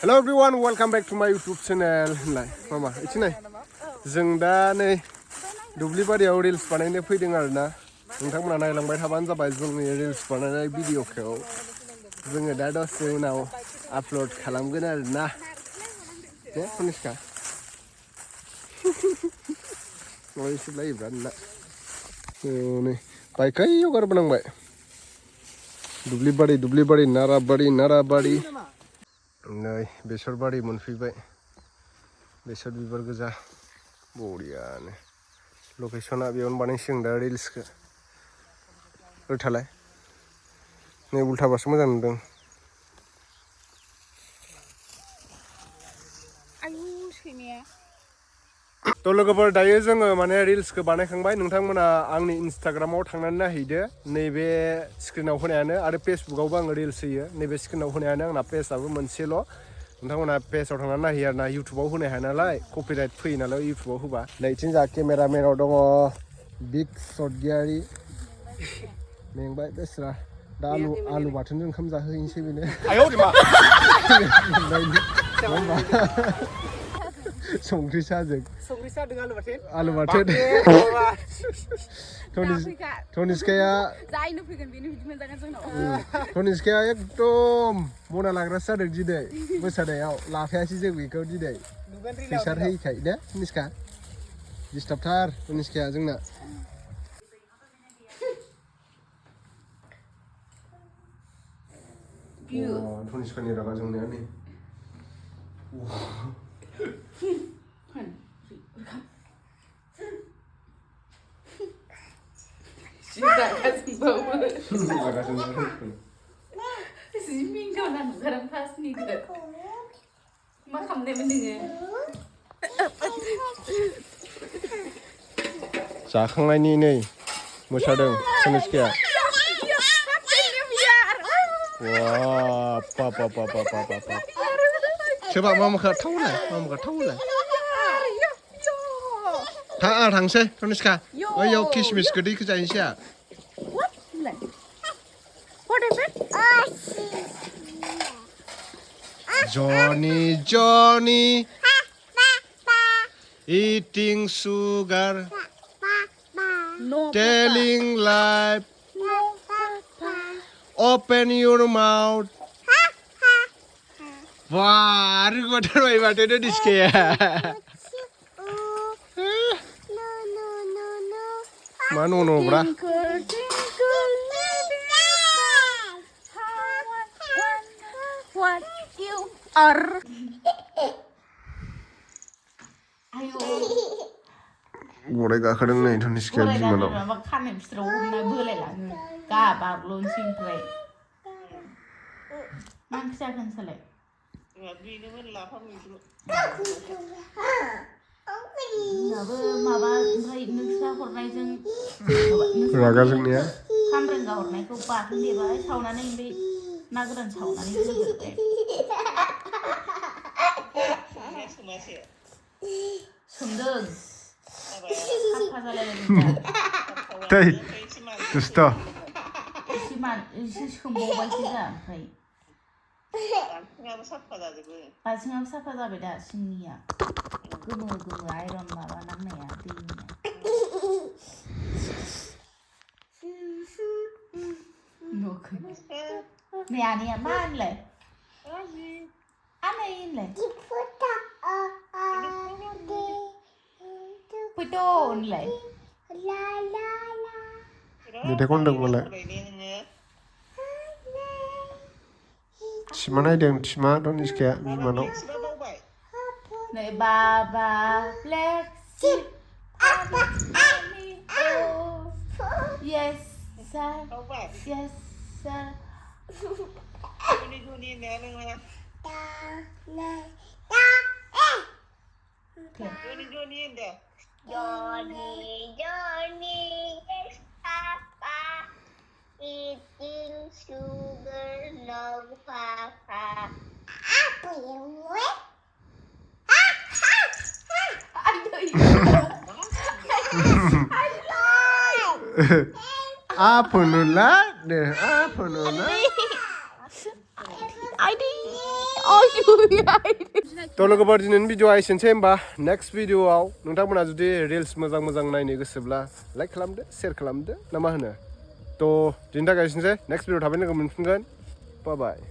Hello everyone, welcome back to my YouTube channel. Mama, it's nice. Jwngdwng नै दुब्लि बारियाव reels बानायनो फैदों आरोना नोंथांमोना नायलांबाय थाबानो जाबाय जोंनि रिल्स बानायनाय भिडिअखौ जोङो दा दसे उनाव आपल'ड खालामगोन आरोना दे धनिष्का नयसो लायोब्रा नोंना नै बाइकआव गारबोनांबाय दुब्लि बारि नाराबारि नै बेसर बारि मोनफैबाय बेसर बिबार गोजा बरियानो लकेसना बेयावनो बानायसिगोन दा रिल्सखौ ओरैथालाय नै उल्थाबासो मोजां नुदों थ' लोगोफोर दायो जोङो माने रिल्सखौ बानायखांबाय नोंथांमोना आंनि इन्सटाग्रामाव थांनानै नायहैदो नैबे स्क्रिनाव होनायानो आरो फेसबुकावबो आङो रिल्स होयो नैबे स्क्रिनाव होनायानो आंना पेजआबो मोनसेल' नोंथांमोना पेजआव थांनानै नायहैयो आरोना इउटुबाव होनो हाया नालाय कपिराइट फैयो नालाय इउटुबाव होबा नैथिं जा केमेरामेनाव दङ बिग सर्टगियारि मेंबाय बेस्रा दा आलु बाथोनजों ओंखाम जाहोहैनोसै बेनो संख्रि साजों आलु बाथोन धनिष्काया जायनो फैगोन बेनो बिदि मोनजागोन जोंनाव धनिष्काया एकदम मना लाग्रासो जादों दिनै मोसानायाव लाफायासै जों बेखौ दिनै फैसार होयैखाय दे धनिष्का दिस्टार्बथार धनिष्काया जोंना धनिष्कानि रागा जोंनाया नै जाखांनायनि नै मोसादों धनिष्काया सोरबा मामाखौ थावलाय थांसै धनिष्का ओइयाव किसमिस गोदैखौ जाहैनोसै आं Johnny eating sugar telling lies open your mouth wah recorder mai bate Dhaniskaya mana no bra what you are ayo गराय गाखोदों नै धनिष्काया बिमानाव माबा खानाय फिथराव हमना बोलायलाङो गाबाग्ल'नोसै ओमफ्राय मा ओंख्रि जागोन सालाय बेनोमोन लाफा मैद्रु जोंहाबो माबा ओमफ्राय नोंस्रा हरनायजों रागा जोंनाया खामब्रेंगा हरनायखौ बाथोन देबाय सावनानै ओमफ्राय ना गोरान सावनानै होजोबबाय सोमदों साफा जालायलाय दुस्थ' एसे सोमबावबायसो दा ओमफ्राय बाल्थिङाबो साफा जाबाय दा सिंनिया गोमो आइरन माबा नांनाया दैनिया नै आनैया मा होनलाय आनै होनलाय फैथ' होनलाय मेथाइ खनदोंमोनलाय थिमा नायदों थिमा धनिष्काया बिमानाव नै बाबा black ship yes sir yes sir Johnny yes papa eating sugar no papa apa apa nulah deh apa nulah थ' लोगोफोर दिनैनि भिडिअआ एसेनोसै होमबा नेक्स्ट भिडिअआव नोंथांमोना जुदि रिल्स मोजां मोजां नायनो गोसोब्ला लाइक खालामदो शेयार खालामदो ना मा होनो थ' दिनैनि थाखाय एसेनोसै नेक्स्ट भिडिअ थाबै लोगो मोनफिनगोन बाय बाय